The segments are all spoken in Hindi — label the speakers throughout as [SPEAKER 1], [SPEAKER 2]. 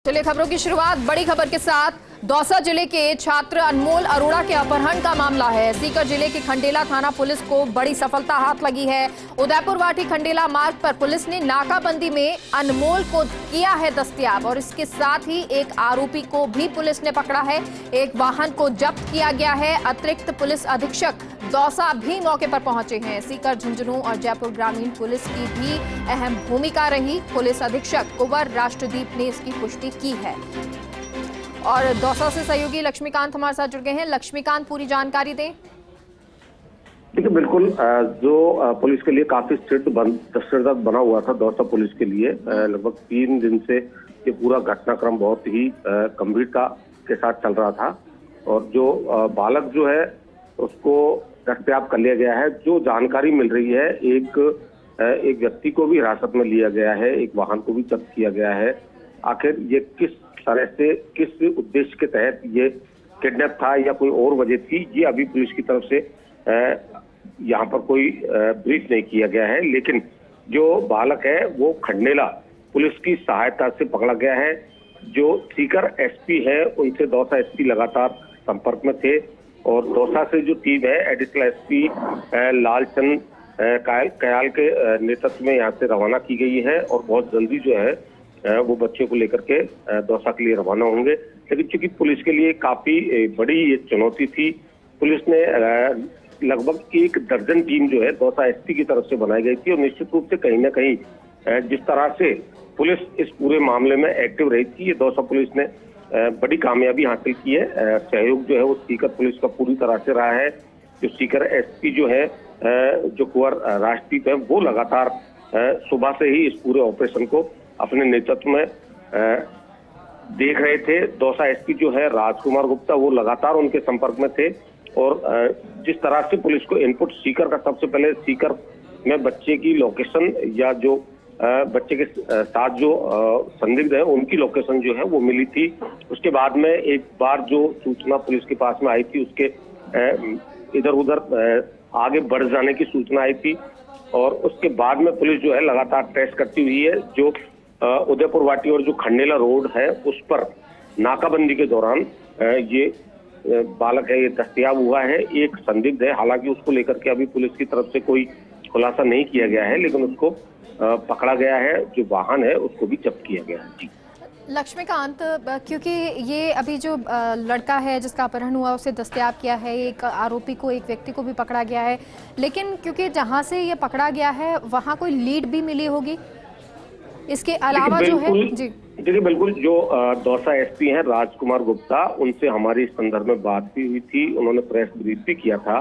[SPEAKER 1] चलिए खबरों की शुरुआत बड़ी खबर के साथ। दौसा जिले के छात्र अनमोल अरोड़ा के अपहरण का मामला है। सीकर जिले की खंडेला थाना पुलिस को बड़ी सफलता हाथ लगी है। उदयपुर वाटी खंडेला मार्ग पर पुलिस ने नाकाबंदी में अनमोल को किया है दस्तयाब और इसके साथ ही एक आरोपी को भी पुलिस ने पकड़ा है। एक वाहन को जब्त किया गया है। अतिरिक्त पुलिस अधीक्षक दौसा भी मौके पर पहुंचे हैं। सीकर, झुंझुनू और जयपुर ग्रामीण पुलिस की भी अहम भूमिका रही। पुलिस अधीक्षक कुंवर राष्ट्रदीप ने इसकी पुष्टि की है। और दौसा से सहयोगी लक्ष्मीकांत हमारे साथ जुड़ गए हैं। लक्ष्मीकांत, पूरी जानकारी दें।
[SPEAKER 2] देखिए, बिल्कुल जो पुलिस के लिए काफी स्ट्रिक्ट बना हुआ था दौसा पुलिस के लिए, लगभग 3 दिन से ये पूरा घटनाक्रम बहुत ही गंभीरता के साथ चल रहा था। और जो बालक जो है उसको दस्तयाब कर लिया गया है। जो जानकारी मिल रही है, एक व्यक्ति को भी हिरासत में लिया गया है, एक वाहन को भी जब्त किया गया है। आखिर ये किस तरह से, किस उद्देश्य के तहत ये किडनैप था या कोई और वजह थी, ये अभी पुलिस की तरफ से यहाँ पर कोई ब्रीफ नहीं किया गया है। लेकिन जो बालक है वो खंडेला पुलिस की सहायता से पकड़ा गया है। जो सीकर एसपी है उनसे दौसा एसपी लगातार संपर्क में थे और दौसा से जो टीम है एडिशनल एसपी लालचंद कयाल के नेतृत्व में यहाँ से रवाना की गई है और बहुत जल्दी जो है वो बच्चे को लेकर के दौसा के लिए रवाना होंगे। लेकिन चूंकि पुलिस के लिए काफी बड़ी ये चुनौती थी, पुलिस ने लगभग 1 दर्जन टीम जो है दौसा एसपी की तरफ से बनाई गई थी। और निश्चित रूप से कहीं ना कहीं जिस तरह से पुलिस इस पूरे मामले में एक्टिव रही थी, ये दौसा पुलिस ने बड़ी कामयाबी हासिल की है। सहयोग जो है वो सीकर पुलिस का पूरी तरह से रहा है। जो सीकर एसपी जो है जो कुंवर राष्ट्रदीप है, वो लगातार सुबह से ही इस पूरे ऑपरेशन को अपने नेतृत्व में देख रहे थे। दौसा एसपी जो है राजकुमार गुप्ता, वो लगातार उनके संपर्क में थे। और जिस तरह से पुलिस को इनपुट सीकर का, सबसे पहले सीकर में बच्चे की लोकेशन या जो बच्चे के साथ जो संदिग्ध है उनकी लोकेशन जो है वो मिली थी। उसके बाद में एक बार जो सूचना पुलिस के पास में आई थी, उसके इधर उधर आगे बढ़ जाने की सूचना आई थी। और उसके बाद में पुलिस जो है लगातार टेस्ट करती हुई है। जो उदयपुर वाटी और जो खंडेला रोड है उस पर नाकाबंदी के दौरान ये बालक है, ये दस्तयाब हुआ है। एक संदिग्ध है, हालांकि उसको लेकर के अभी पुलिस की तरफ से कोई खुलासा नहीं किया गया है, लेकिन उसको पकड़ा गया है। जो वाहन है उसको भी जब्त किया गया है। जी
[SPEAKER 1] लक्ष्मीकांत, क्योंकि ये अभी जो लड़का है जिसका अपहरण हुआ उसे दस्तयाब किया है, एक आरोपी को, एक व्यक्ति को भी पकड़ा गया है, लेकिन क्योंकि जहां से ये पकड़ा गया है वहां कोई लीड भी मिली होगी इसके अलावा जो है? जी
[SPEAKER 2] देखिए, बिल्कुल जो दौसा एसपी हैं राजकुमार गुप्ता, उनसे हमारी इस संदर्भ में बात भी हुई थी। उन्होंने प्रेस ब्रीफ भी किया था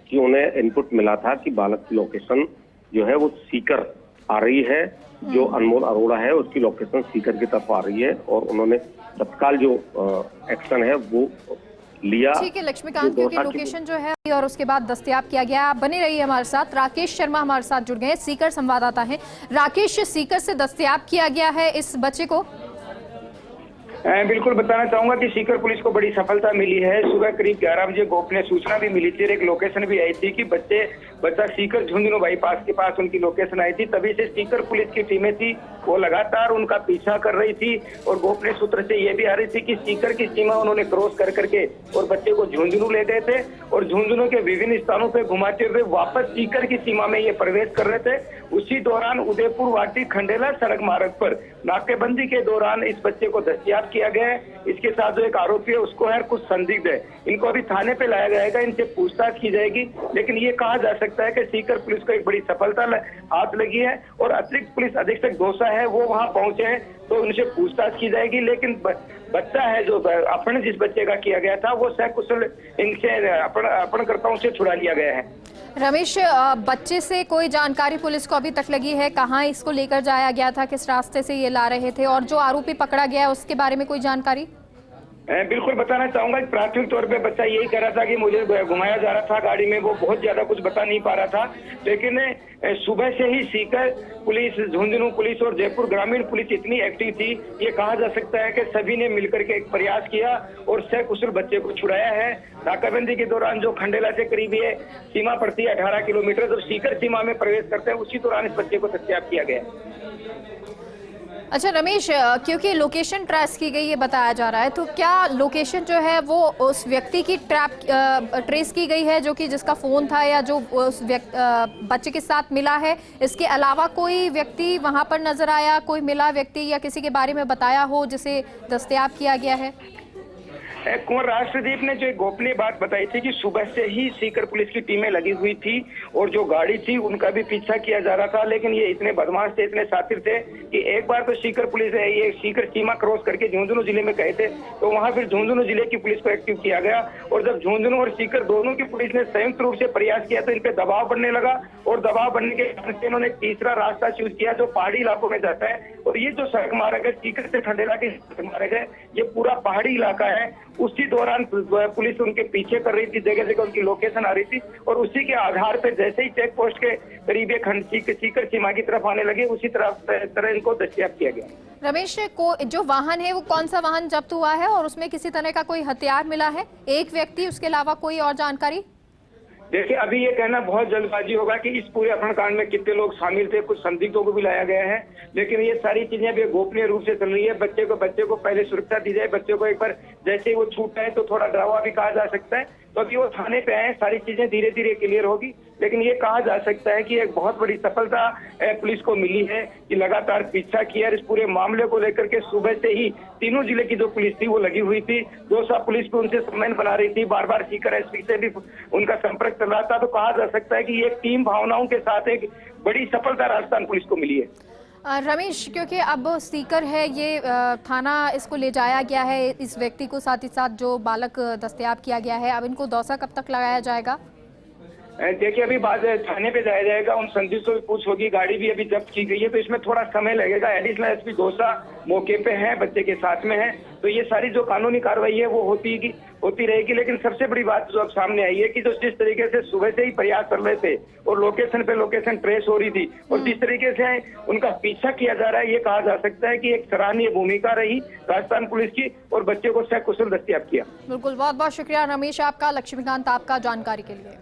[SPEAKER 2] कि उन्हें इनपुट मिला था कि बालक की लोकेशन जो है वो सीकर आ रही है। जो अनमोल अरोड़ा है उसकी लोकेशन सीकर की तरफ आ रही है और उन्होंने तत्काल जो एक्शन है वो लिया।
[SPEAKER 1] ठीक है लक्ष्मीकांत, क्योंकि लोकेशन जो है और उसके बाद दस्तयाब किया गया। आप बने रहिए हमारे साथ। राकेश शर्मा हमारे साथ जुड़ गए, सीकर संवाददाता हैं। राकेश, सीकर से दस्तयाब किया गया है इस बच्चे को?
[SPEAKER 3] बिल्कुल बताना चाहूंगा कि सीकर पुलिस को बड़ी सफलता मिली है। सुबह करीब 11 बजे गोपनीय सूचना भी मिली थी और एक लोकेशन भी आई थी कि बच्चा सीकर झुंझुनू बाईपास के पास उनकी लोकेशन आई थी। तभी से सीकर पुलिस की टीमें थी वो लगातार उनका पीछा कर रही थी और गोपनीय सूत्र से ये भी आ रही थी कि सीकर की सीमा उन्होंने क्रॉस कर करके और बच्चे को झुंझुनू ले गए थे और झुंझुनू के विभिन्न स्थानों पर घुमाते हुए वापस सीकर की सीमा में ये प्रवेश कर रहे थे। उसी दौरान उदयपुर वाटी खंडेला सड़क मार्ग पर नाकेबंदी के दौरान इस बच्चे को दस्तयाब किया गया है। इसके साथ जो एक आरोपी है उसको है, कुछ संदिग्ध है, इनको अभी थाने पे लाया जाएगा, इनसे पूछताछ की जाएगी। लेकिन ये कहा जा सकता है कि सीकर पुलिस को एक बड़ी सफलता हाथ लगी है और अतिरिक्त पुलिस अधीक्षक दौसा है वो वहां पहुंचे हैं तो उनसे पूछताछ की जाएगी। लेकिन बच्चा है जो अपहरण जिस बच्चे का किया गया था वो सकुशल इनसे अपहरणकर्ताओं से छुड़ा लिया गया है।
[SPEAKER 1] रमेश, बच्चे से कोई जानकारी पुलिस को अभी तक लगी है? कहाँ इसको लेकर जाया गया था, किस रास्ते से ये ला रहे थे, और जो आरोपी पकड़ा गया है उसके बारे में कोई जानकारी?
[SPEAKER 3] बिल्कुल बताना चाहूंगा कि प्राथमिक तौर पे बच्चा यही कह रहा था कि मुझे घुमाया जा रहा था गाड़ी में। वो बहुत ज्यादा कुछ बता नहीं पा रहा था। लेकिन सुबह से ही सीकर पुलिस, झुंझुनू पुलिस और जयपुर ग्रामीण पुलिस इतनी एक्टिव थी, ये कहा जा सकता है कि सभी ने मिलकर के एक प्रयास किया और सकुशल बच्चे को छुड़ाया है। नाकाबंदी के दौरान जो खंडेला से करीब ये सीमा पड़ती है 18 किलोमीटर, जब सीकर सीमा में प्रवेश करते हैं उसी दौरान इस बच्चे को दस्तयाब किया गया।
[SPEAKER 1] अच्छा रमेश, क्योंकि लोकेशन ट्रेस की गई ये बताया जा रहा है, तो क्या लोकेशन जो है वो उस व्यक्ति की ट्रेस की गई है जो कि जिसका फोन था या जो उस बच्चे के साथ मिला है? इसके अलावा कोई व्यक्ति वहां पर नजर आया, कोई मिला व्यक्ति या किसी के बारे में बताया हो जिसे दस्तयाब किया गया है?
[SPEAKER 3] कुंवर राष्ट्रदीप ने जो एक गोपनीय बात बताई थी कि सुबह से ही सीकर पुलिस की टीमें लगी हुई थी और जो गाड़ी थी उनका भी पीछा किया जा रहा था, लेकिन ये इतने बदमाश थे, इतने शातिर थे कि एक बार तो सीकर पुलिस है ये सीकर सीमा क्रॉस करके झुंझुनू जिले में गए थे, तो वहां फिर झुंझुनू जिले की पुलिस को एक्टिव किया गया और जब झुंझुनू और सीकर दोनों की पुलिस ने संयुक्त रूप से प्रयास किया तो इन पे दबाव बढ़ने लगा और दबाव बढ़ने के कारण से इन्होंने तीसरा रास्ता चूज किया जो पहाड़ी इलाकों में जाता है। और ये जो सड़क मार्ग है सीकर से खंडेला के सड़क मार्ग है, ये पूरा पहाड़ी इलाका है। उसी दौरान पुलिस उनके पीछे कर रही थी, जगह जगह उनकी लोकेशन आ रही थी और उसी के आधार पर जैसे ही चेक पोस्ट के करीब सीकर सीमा की तरफ आने लगे उसी तरह इनको दस्तयाब किया गया।
[SPEAKER 1] रमेश, को जो वाहन है वो कौन सा वाहन जब्त हुआ है और उसमें किसी तरह का कोई हथियार मिला है? एक व्यक्ति, उसके अलावा कोई और जानकारी?
[SPEAKER 3] देखिए, अभी ये कहना बहुत जल्दबाजी होगा कि इस पूरे अपहरणकांड में कितने लोग शामिल थे। कुछ संदिग्धों को भी लाया गया है, लेकिन ये सारी चीजें अभी गोपनीय रूप से चल रही है। बच्चे को पहले सुरक्षा दी जाए। बच्चे को एक बार जैसे ही वो छूटा है तो थोड़ा डरावा भी कहा जा सकता है, तो अभी वो थाने पे आए, सारी चीजें धीरे धीरे क्लियर होगी। लेकिन ये कहा जा सकता है कि एक बहुत बड़ी सफलता पुलिस को मिली है कि लगातार पीछा किया। इस पूरे मामले को लेकर के सुबह से ही तीनों जिले की जो पुलिस थी वो लगी हुई थी। दौसा पुलिस भी उनसे संबंध बना रही थी, बार बार सीकर एसपी से भी उनका संपर्क चल रहा था। तो कहा जा सकता है कि ये टीम भावनाओं के साथ एक बड़ी सफलता राजस्थान पुलिस को मिली है।
[SPEAKER 1] रमेश, क्योंकि अब सीकर है ये थाना, इसको ले जाया गया है इस व्यक्ति को, साथ ही साथ जो बालक दस्तयाब किया गया है, अब इनको दौसा कब तक लगाया जाएगा?
[SPEAKER 3] देखिए, अभी बाद थाने पे जाया जाएगा, उन संदिग्धों से पूछ होगी। गाड़ी भी अभी जब्त की गई है तो इसमें थोड़ा समय लगेगा। एडिशनल एसपी दौसा मौके पे है, बच्चे के साथ में है, तो ये सारी जो कानूनी कार्रवाई है वो होती रहेगी। लेकिन सबसे बड़ी बात जो अब सामने आई है कि जो जिस तरीके से सुबह से ही प्रयास कर रहे थे और लोकेशन पे लोकेशन ट्रेस हो रही थी और जिस तरीके से उनका पीछा किया जा रहा है, ये कहा जा सकता है कि एक सराहनीय भूमिका रही राजस्थान पुलिस की और बच्चे को सकुशल दस्तयाब किया।
[SPEAKER 1] बिल्कुल, बहुत बहुत शुक्रिया रमेश आपका, लक्ष्मीकांत आपका जानकारी के लिए।